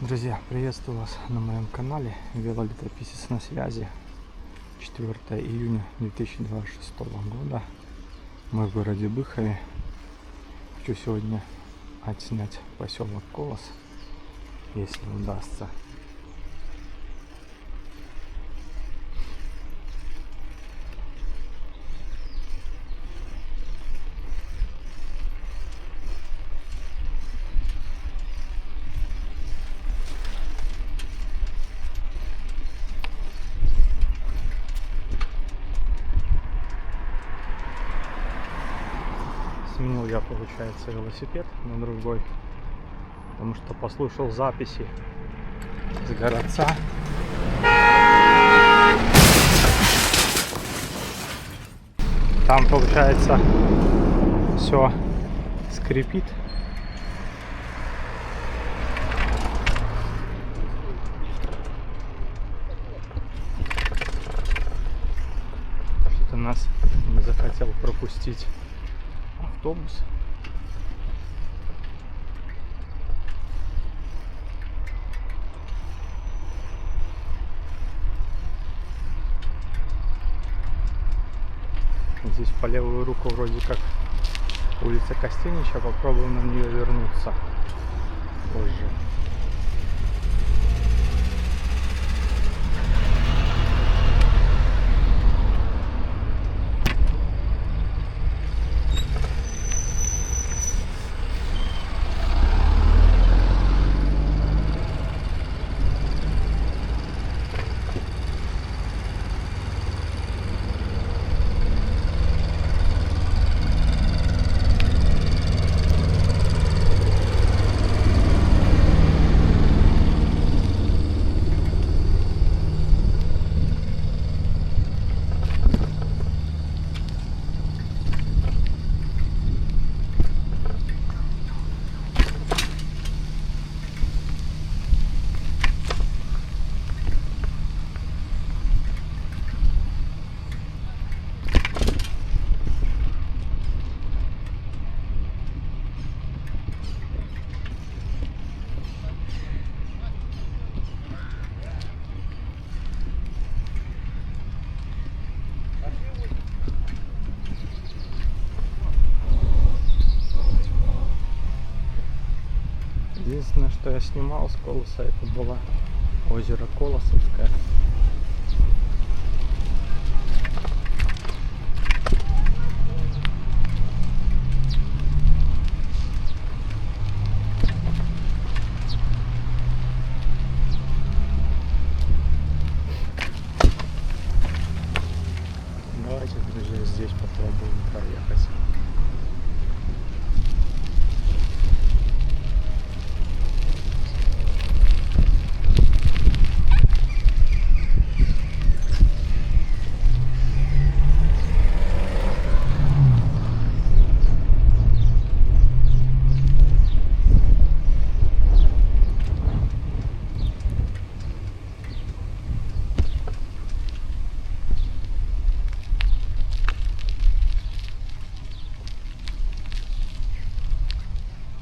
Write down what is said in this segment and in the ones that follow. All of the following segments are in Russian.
Друзья, приветствую вас на моем канале. Велолетописец на связи. 4 июня 2026 года. Мы в городе Быхове. Хочу сегодня отснять поселок Колос, если удастся. Сменил я, получается, велосипед на другой, потому что послушал записи с городца. Там, получается, все скрипит. Что-то нас не захотел пропустить автобус. Здесь по левую руку вроде как улица Костенича. Попробуем на нее вернуться позже. Единственное, что я снимал с Колоса, это было озеро Колосовское. Давайте, друзья, здесь попробуем проехать.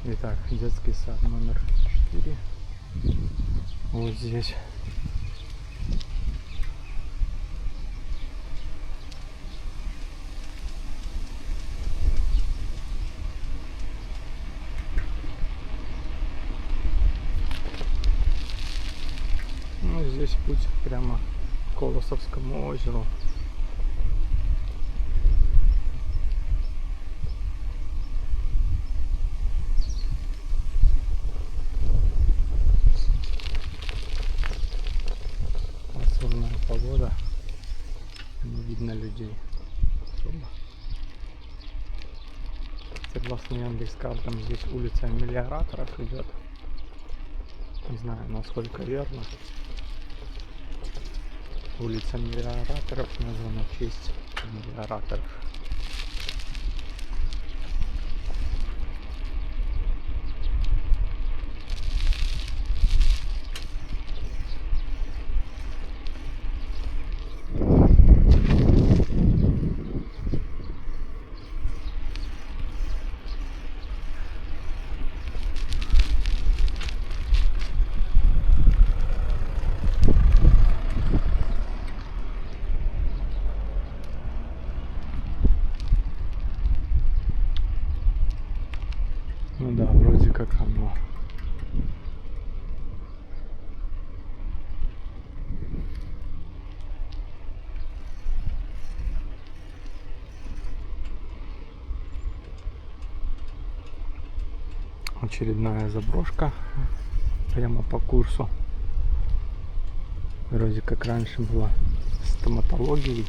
Итак, детский сад номер 4. Вот здесь. Ну, здесь путь прямо к Колосовскому озеру. Погода, не видно людей особо. Согласно Яндекс.Картам, здесь улица Мелиораторов идет. Не знаю, насколько верно. Улица Мелиораторов названа в честь мелиораторов. Ну да, вроде как оно. Очередная заброшка прямо по курсу. Вроде как раньше была стоматологией.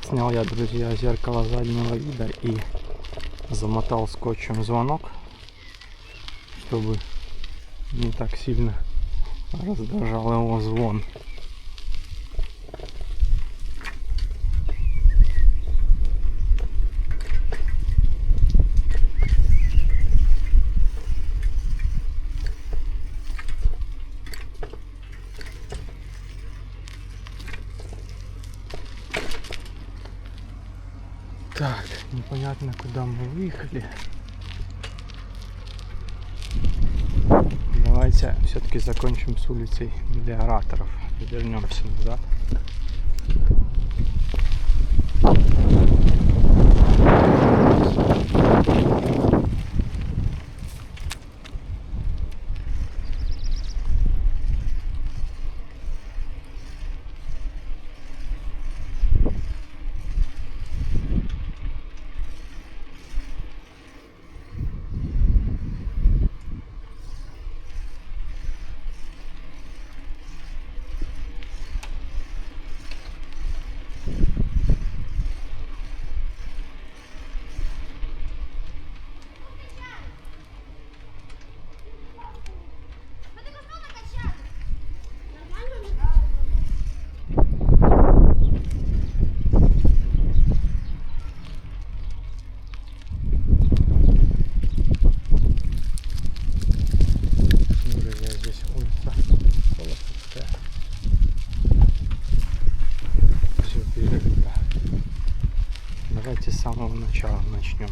Снял я, друзья, зеркало заднего вида и замотал скотчем звонок, чтобы не так сильно раздражал его звон. Так, непонятно, куда мы выехали. Давайте все-таки закончим с улицей Мелиораторов и вернемся назад. Давайте с самого начала начнем.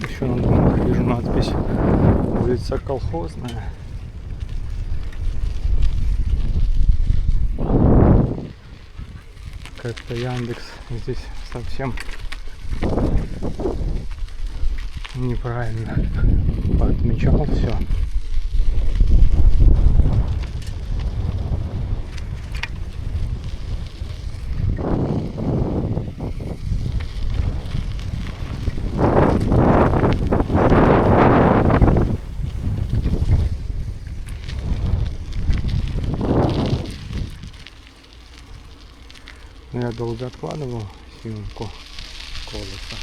Еще на домах вижу надпись «Улица Колхозная». Как-то Яндекс здесь совсем неправильно отмечал все. Я долго откладывал съемку колеса.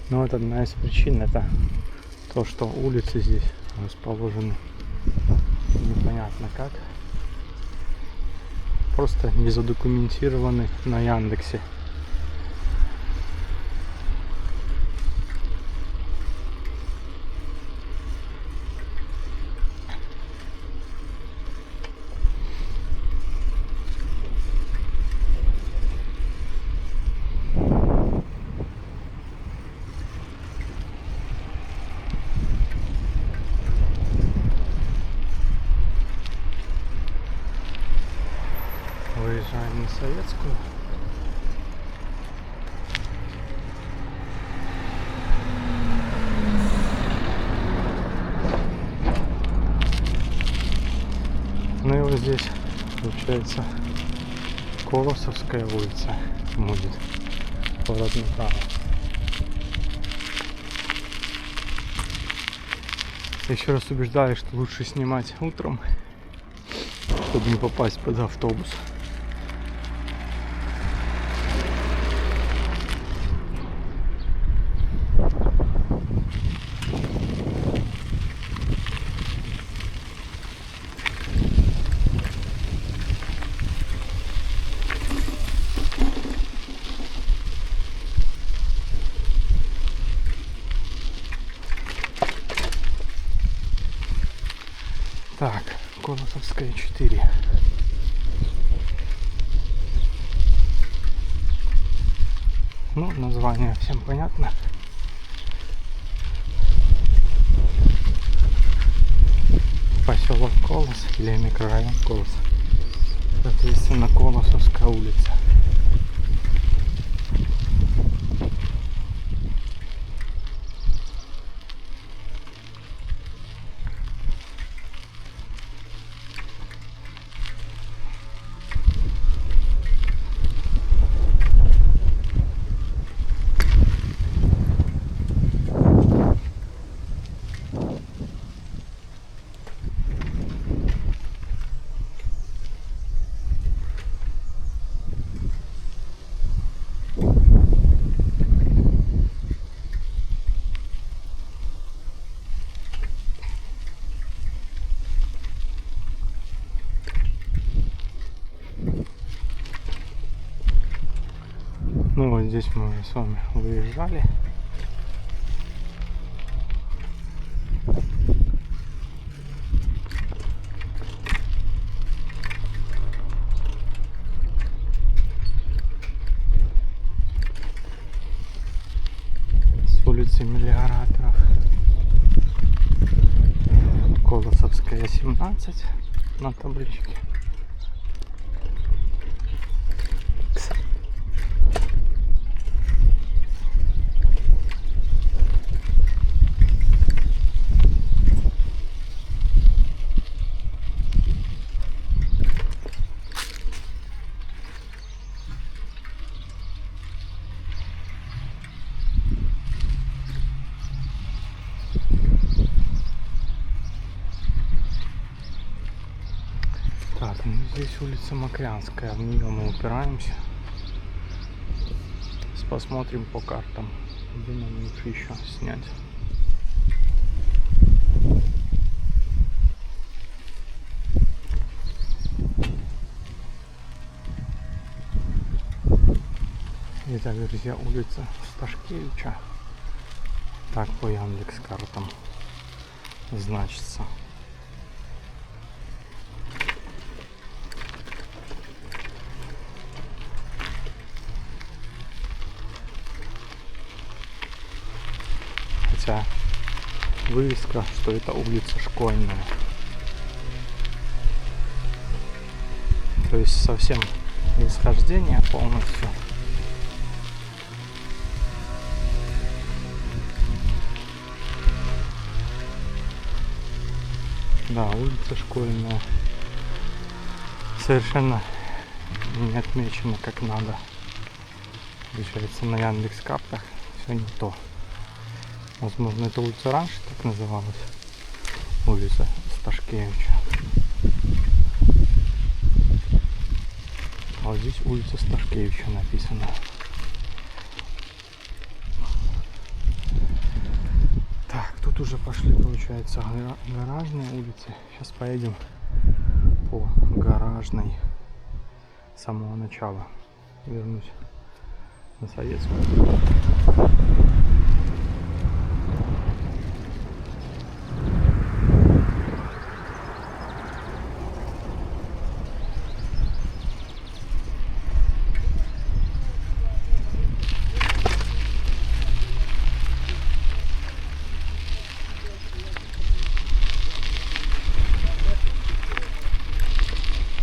Но вот одна из причин — это то, что улицы здесь расположены непонятно как. Просто не задокументированы на Яндексе. Выезжаем на Советскую. Ну и вот здесь получается Колосовская улица будет. Поворот направо. Еще раз убеждали, что лучше снимать утром, чтобы не попасть под автобус. Колосовская 4. Ну, название всем понятно. Поселок Колос или микрорайон Колос. Соответственно, Колосовская улица. Ну вот здесь мы уже с вами выезжали. С улицы Мелиораторов. Колосовская 17 на табличке. Так, ну здесь улица Макрянская, в нее мы упираемся. Сейчас посмотрим по картам, где нам лучше еще снять. Итак, друзья, улица Сташкевича. Так по Яндекс.Картам значится. Хотя вывеска, что это улица Школьная. То есть совсем восхождение полностью. Да, улица Школьная. Совершенно не отмечено как надо. Получается, на Яндекс.Картах все не то. Возможно, эта улица раньше так называлась. Улица Сташкевича. А вот здесь улица Сташкевича написано. Так, тут уже пошли, получается, гаражные улицы. Сейчас поедем по гаражной с самого начала. Вернусь на Советскую.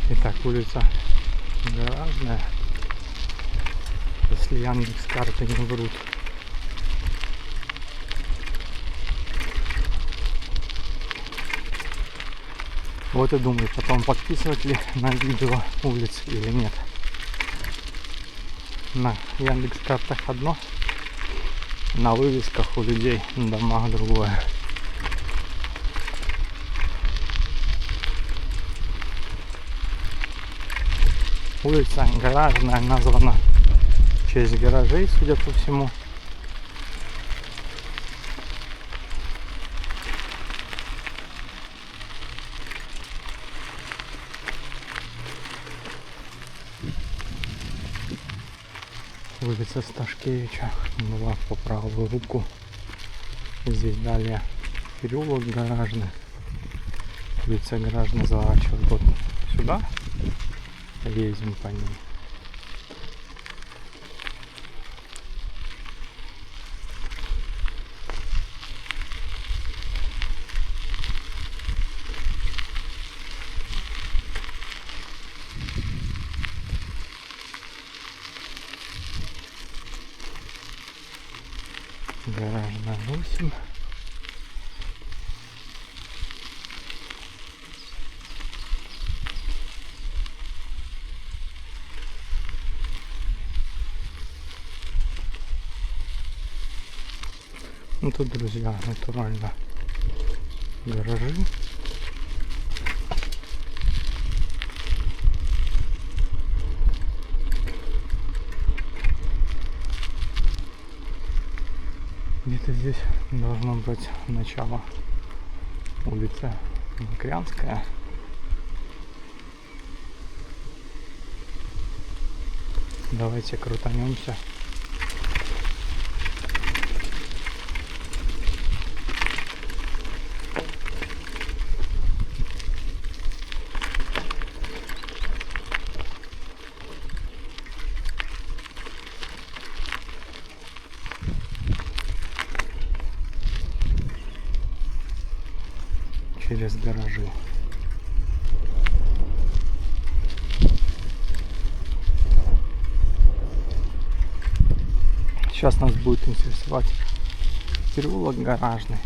Итак, улица Гаражная, если Яндекс.Карты не врут. Вот и думаю, потом подписывать ли на видео улиц или нет. На Яндекс.Картах одно, на вывесках у людей на домах другое. Улица Гаражная названа в честь гаражей, судя по всему. Улица Сташкевича была по правую руку. Здесь далее переулок Гаражный. улица Граждан заворачивает вот сюда. Едем по ней. Граждан 8. Ну тут, друзья, натурально гаражи. Где-то здесь должно быть начало улицы Макрянская. Давайте крутанемся. Через гаражи. Сейчас нас будет интересовать переулок Гаражный.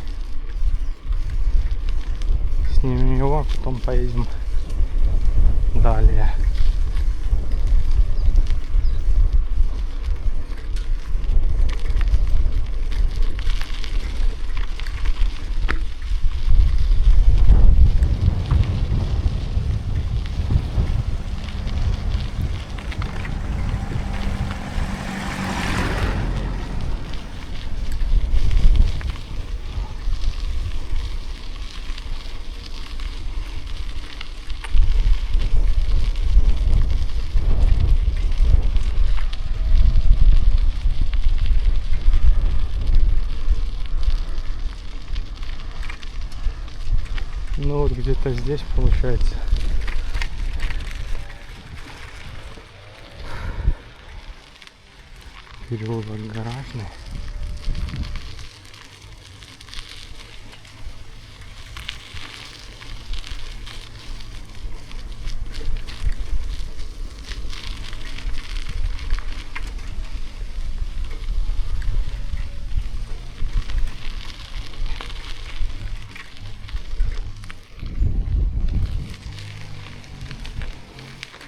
Снимем его, потом поедем далее. Ну вот где-то здесь получается переулок Гаражный.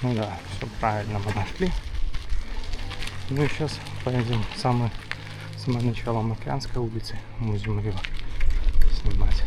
Ну да, все правильно мы нашли. Ну и сейчас поедем в самое начало Макрянской улицы. Будем ее снимать.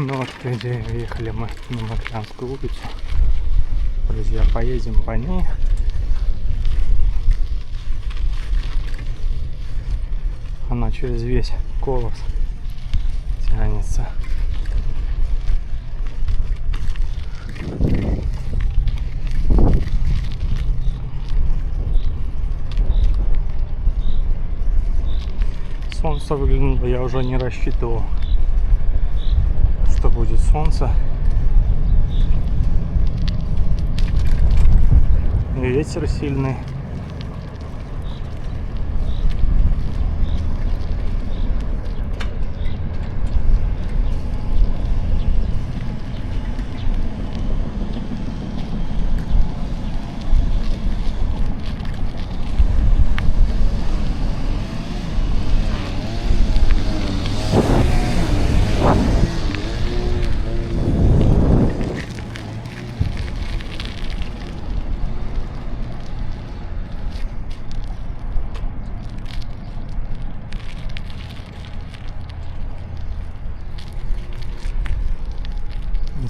Ну вот, по идее, въехали мы на Макрянскую улицу. Друзья, поедем по ней. Она через весь Колос тянется. Солнце выглянуло, я уже не рассчитывал, что будет солнце. И ветер сильный.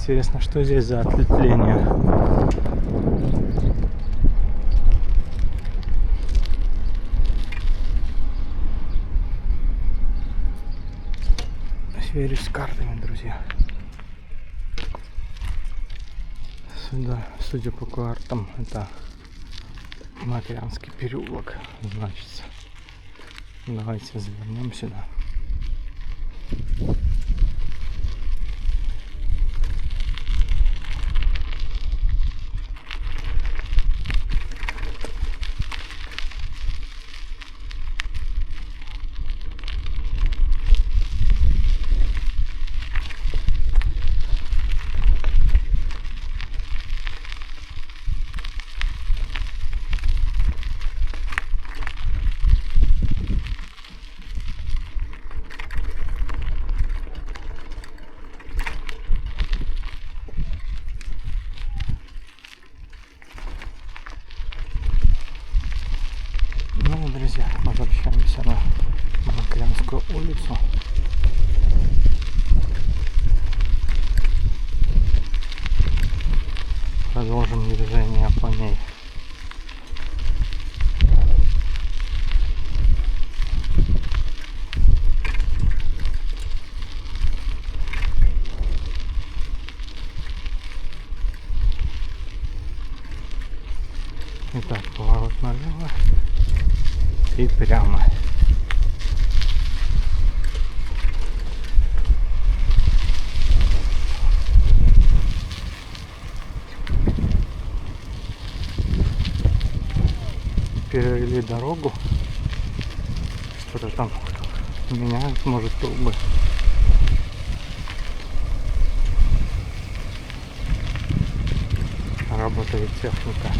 Интересно, что здесь за ответвление? Сверюсь с картами, друзья. Сюда, судя по картам, это Макрянский переулок, значится. Давайте завернем сюда. Ну, друзья, возвращаемся на Макрянскую улицу. Продолжим движение по ней. Итак, поворот налево и прямо. Перевели дорогу. Что-то там меняют, может, трубы. Работает техника.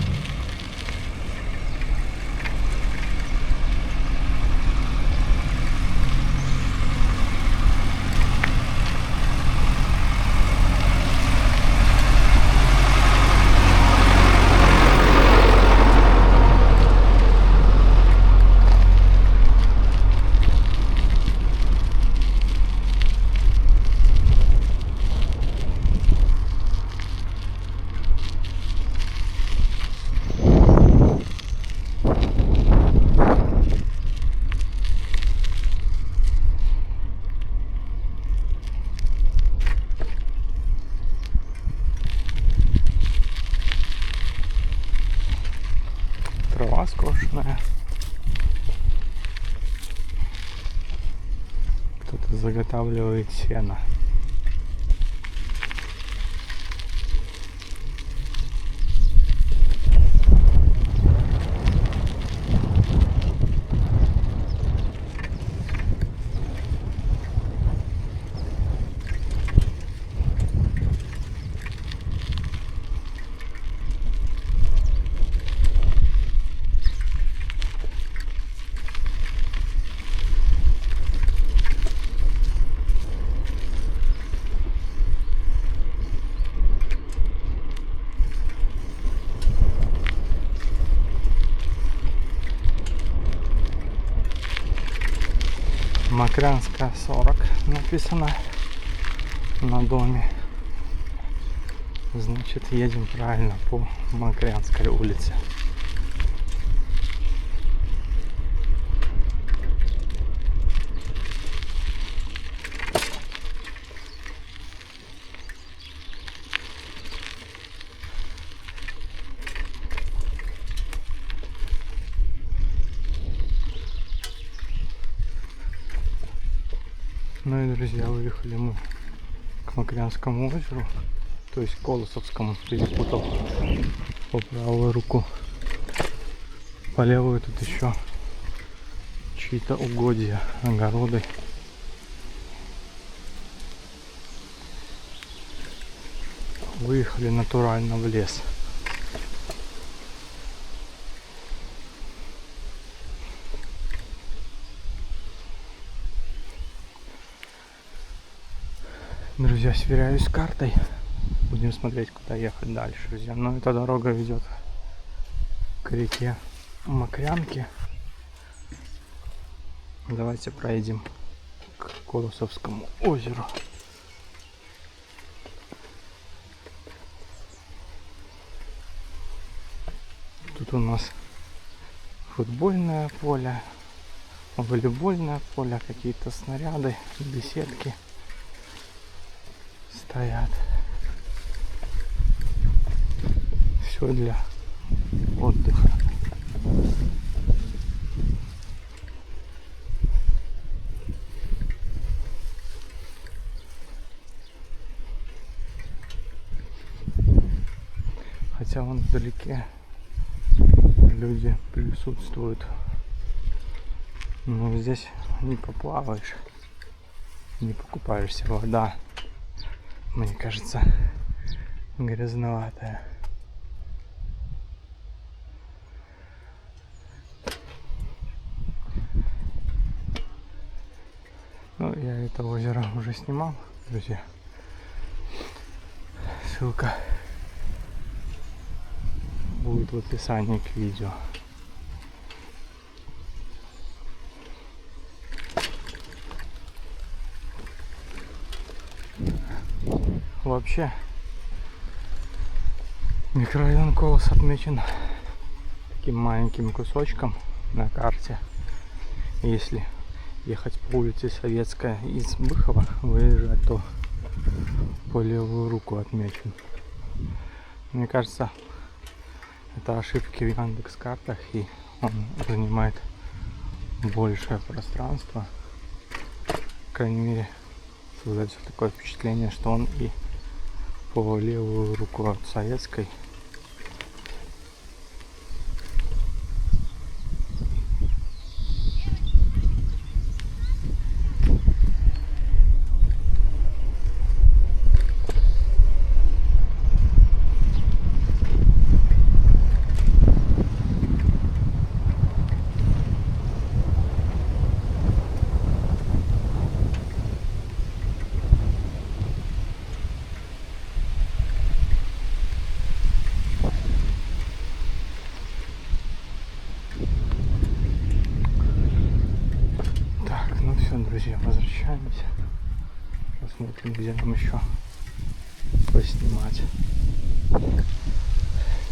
Трава скошенная. Кто-то заготавливает сено. Макрянская 40 написано на доме. Значит, едем правильно по Макрянской улице. Ну и, друзья, выехали мы к Макрянскому озеру, то есть Колосовскому, перепутал по правую руку. По левую тут еще чьи-то угодья, огороды. Выехали натурально в лес. Друзья, сверяюсь с картой. Будем смотреть, куда ехать дальше, друзья. Но эта дорога ведет к реке Макрянки. Давайте проедем к Колосовскому озеру. Тут у нас футбольное поле, волейбольное поле, какие-то снаряды, беседки стоят. Все для отдыха. Хотя вон вдалеке люди присутствуют. Но здесь не поплаваешь, не покупаешься. Вода, мне кажется, грязноватая. Ну, я это озеро уже снимал, друзья. Ссылка будет в описании к видео. Вообще микрорайон Колос отмечен таким маленьким кусочком на карте. Если ехать по улице Советская из Быхова, выезжать, то по левую руку отмечен. Мне кажется, это ошибки в Яндекс.Картах, и он занимает большее пространство. По крайней мере, создается такое впечатление, что он и по левую руку от Советской. Друзья, возвращаемся, посмотрим, где нам еще поснимать.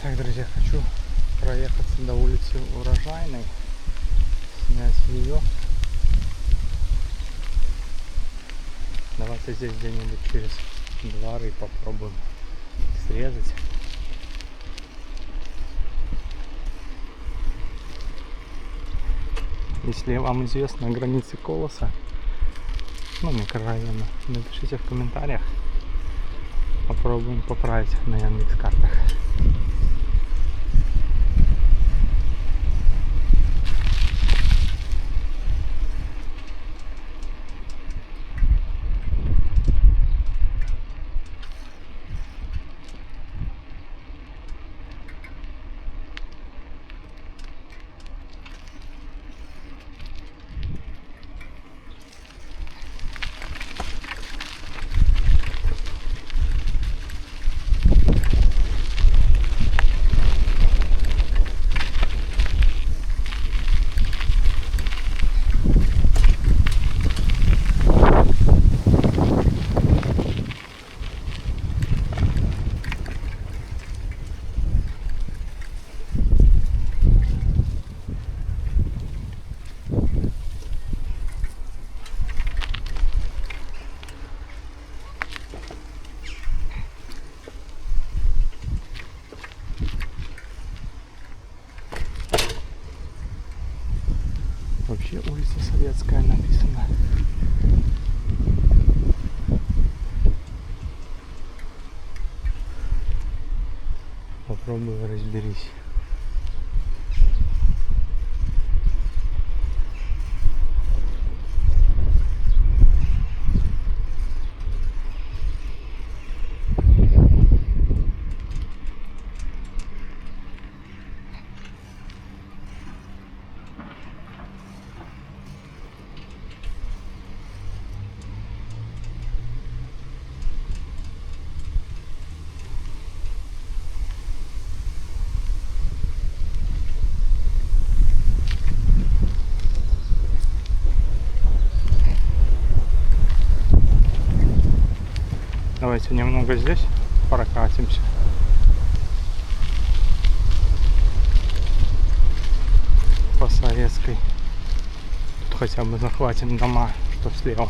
Так, друзья, хочу проехаться до улицы Урожайной, снять ее. Давайте здесь где-нибудь через дворы попробуем срезать. Если вам известны границы Колоса, ну, микрорайона, напишите в комментариях. Попробуем поправить на Яндекс.Картах. Вообще улица Советская написана. Попробуй разберись. Давайте немного здесь прокатимся. Советской. Тут хотя бы захватим дома, что слева.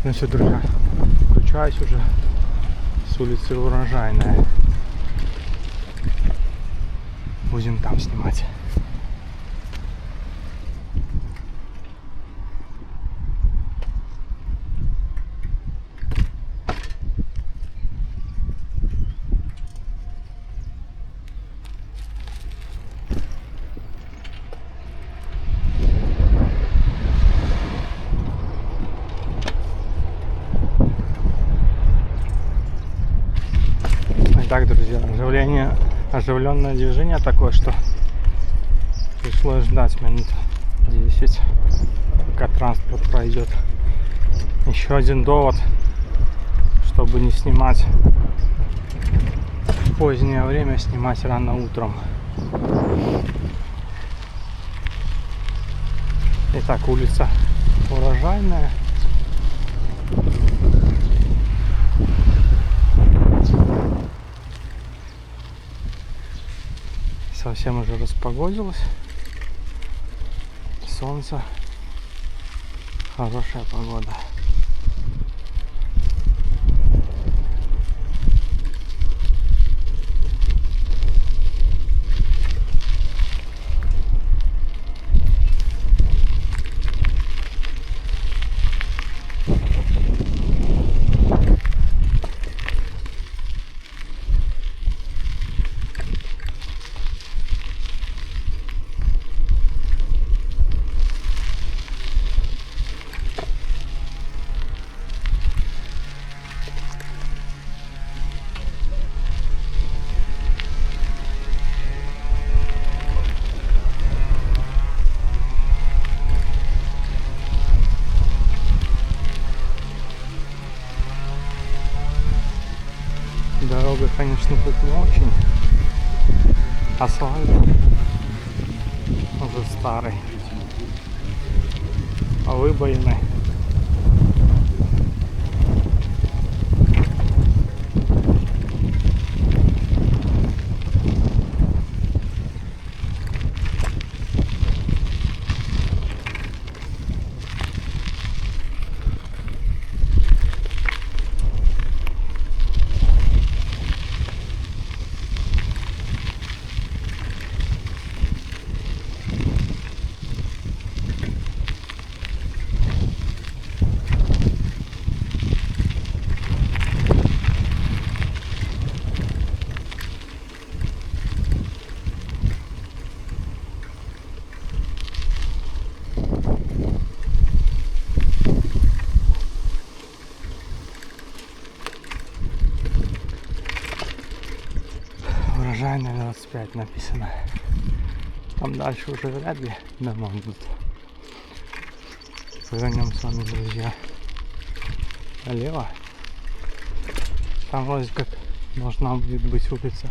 Ну все, друзья, включаюсь уже с улицы Урожайная. Будем там снимать. Итак, друзья, оживленное движение такое, что пришлось ждать минут 10, пока транспорт пройдет. Еще один довод, чтобы не снимать в позднее время, снимать рано утром. Итак, улица Урожайная. Совсем уже распогодилось. Солнце. Хорошая погода. Дорога, конечно, тут не очень. Асфальт уже старый. Выбоины. Урожайная 25 написано. Там дальше уже вряд ли дома будут. Повернем с вами, друзья, налево. Там вроде как должна будет быть улица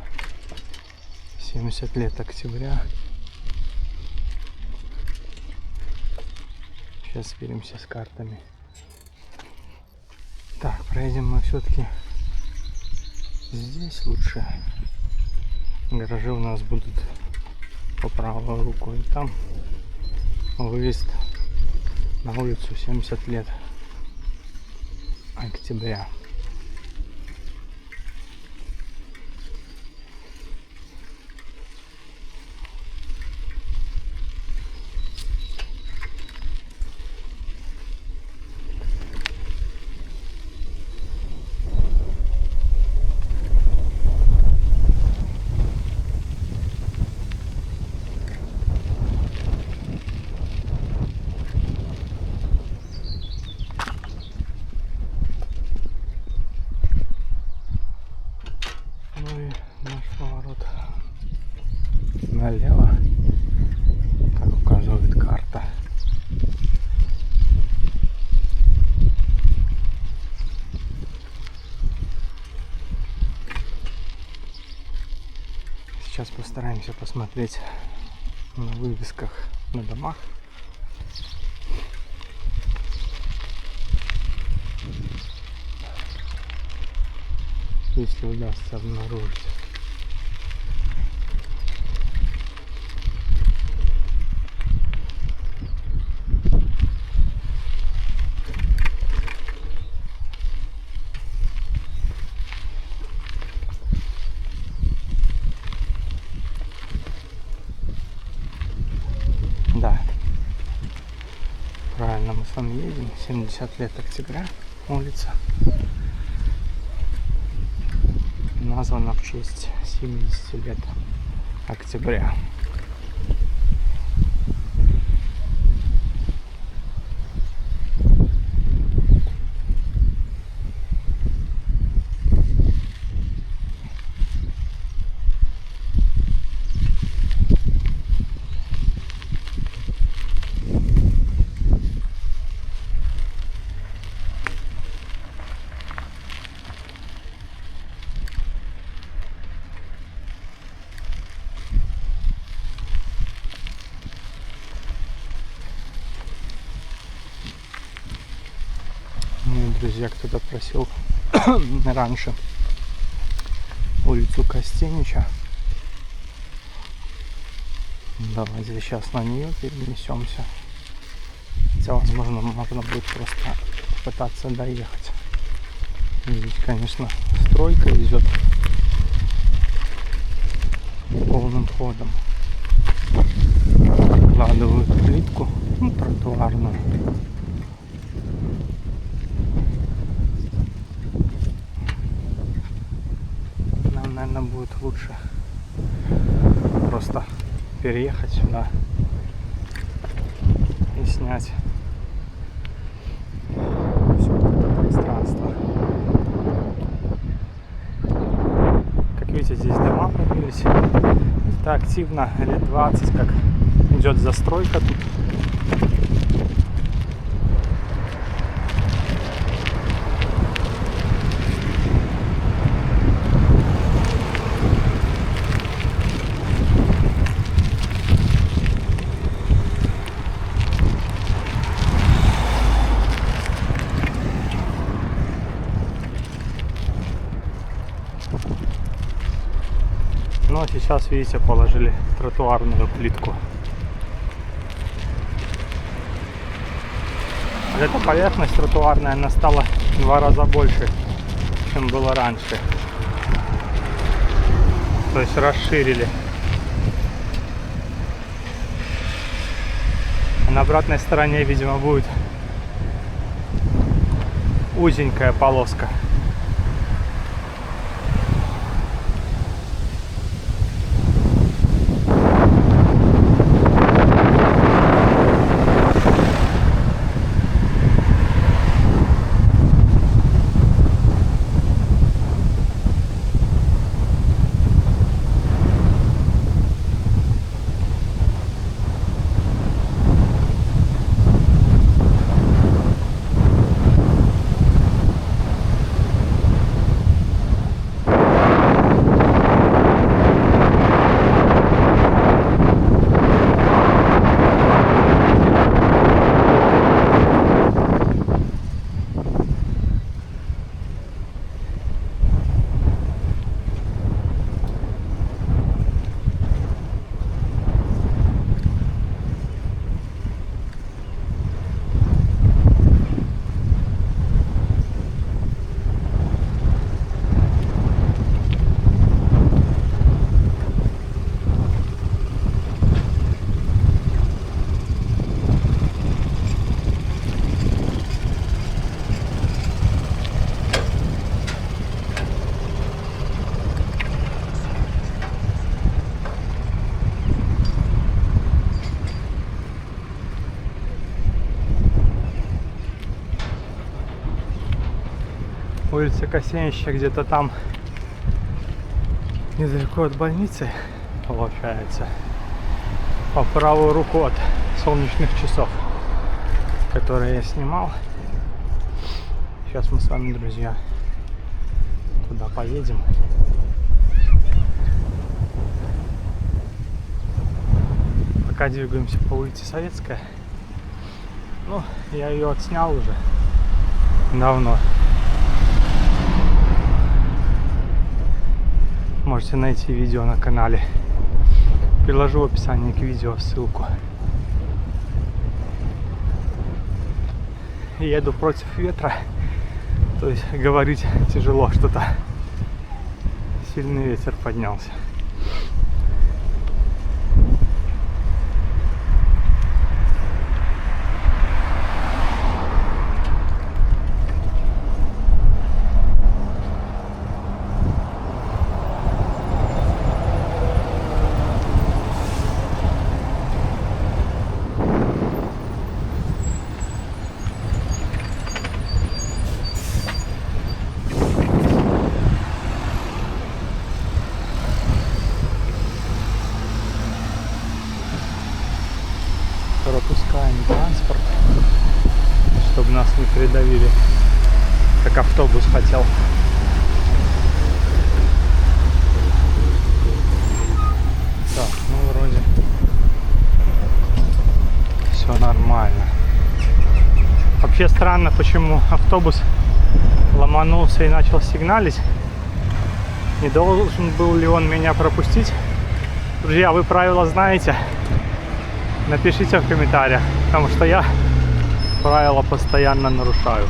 70 лет октября. Сейчас сверимся с картами. Так, проедем мы все-таки здесь лучше. Гаражи у нас будут по правую руку, и там выезд на улицу 70 лет октября. Ну и наш поворот налево, как указывает карта. Сейчас постараемся посмотреть на вывесках на домах. Если удастся обнаружить. Да, правильно мы с вами едем. 70 лет октября улица. Названа в честь 70 лет октября. Друзья, кто-то просил раньше улицу Костенича. Давайте сейчас на нее перенесемся. Хотя, возможно, можно будет просто пытаться доехать. Здесь, конечно, стройка идет полным ходом. Прокладывают плитку, тротуарную. Наверное, будет лучше просто переехать сюда и снять все это пространство. Как видите, здесь дома появились. Это активно лет 20, как идет застройка тут. Но сейчас, видите, положили тротуарную плитку. Эта поверхность тротуарная, она стала в 2 раза больше, чем было раньше. То есть расширили. А на обратной стороне, видимо, будет узенькая полоска. Улица Косенища где-то там недалеко от больницы, получается, по правую руку от солнечных часов, которые я снимал. Сейчас мы с вами, друзья, туда поедем. Пока двигаемся по улице Советская. Ну, я ее отснял уже давно. Можете найти видео на канале. Приложу в описании к видео ссылку. Еду против ветра. То есть говорить тяжело, что-то сильный ветер поднялся. Пропускаем транспорт, чтобы нас не придавили, как автобус хотел. Так, ну вроде все нормально. Вообще странно, почему автобус ломанулся и начал сигналить. Не должен был ли он меня пропустить? Друзья, вы правила знаете? Напишите в комментариях, потому что я правила постоянно нарушаю.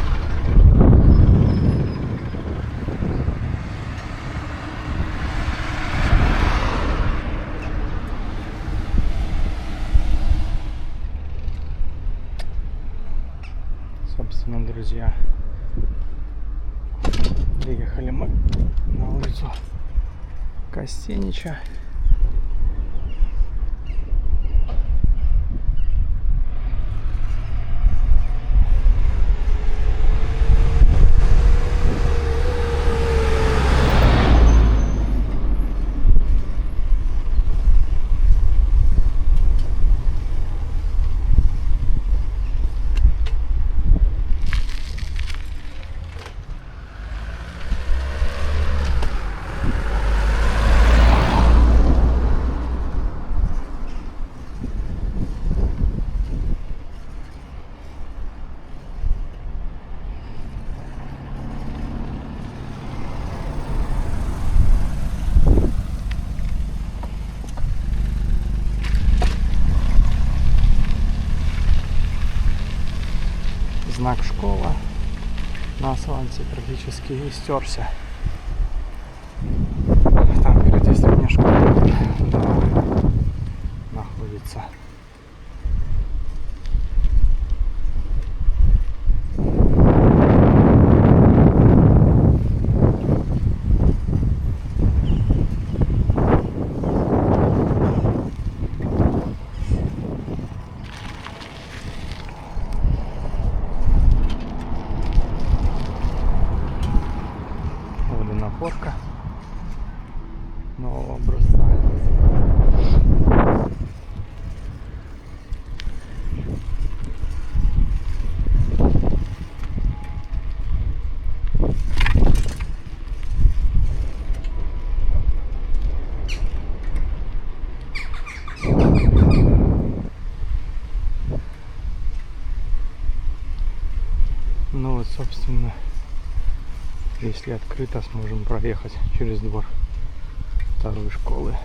Собственно, друзья, приехали мы на улицу Костенича. Знак школа на асфальте практически истерся. Там впереди средняя школа находится. Водонапорка нового образца. Ну вот, собственно, если открыто, сможем проехать через двор второй школы.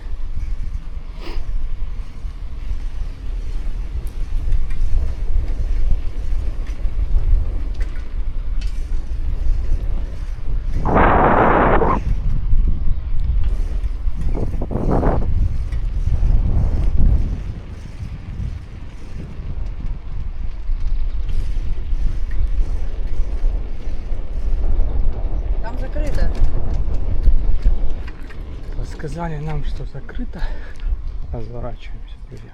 Сказали нам, что закрыто. Разворачиваемся, друзья.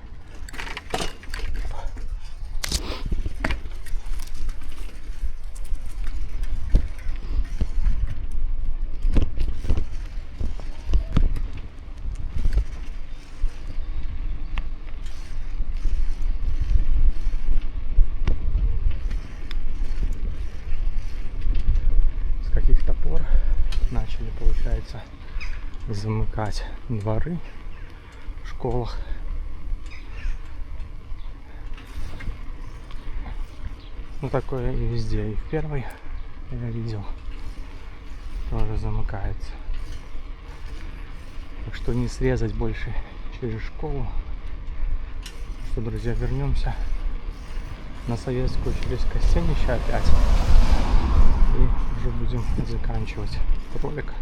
начинается замыкать дворы в школах. Ну такое и везде, и в первой я видел, тоже замыкается. Так что не срезать больше через школу. Что, друзья, вернемся на Советскую через Костенище опять. И уже будем заканчивать ролик.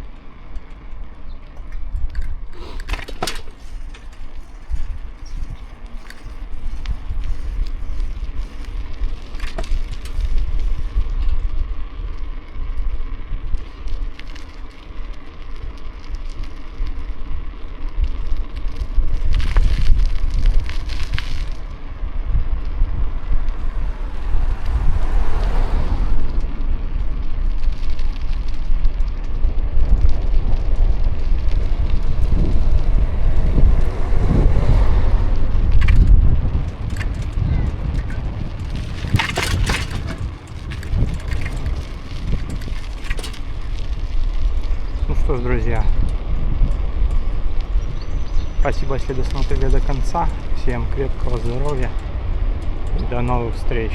Ну что ж, друзья, спасибо, если досмотрели до конца. Всем крепкого здоровья и до новых встреч.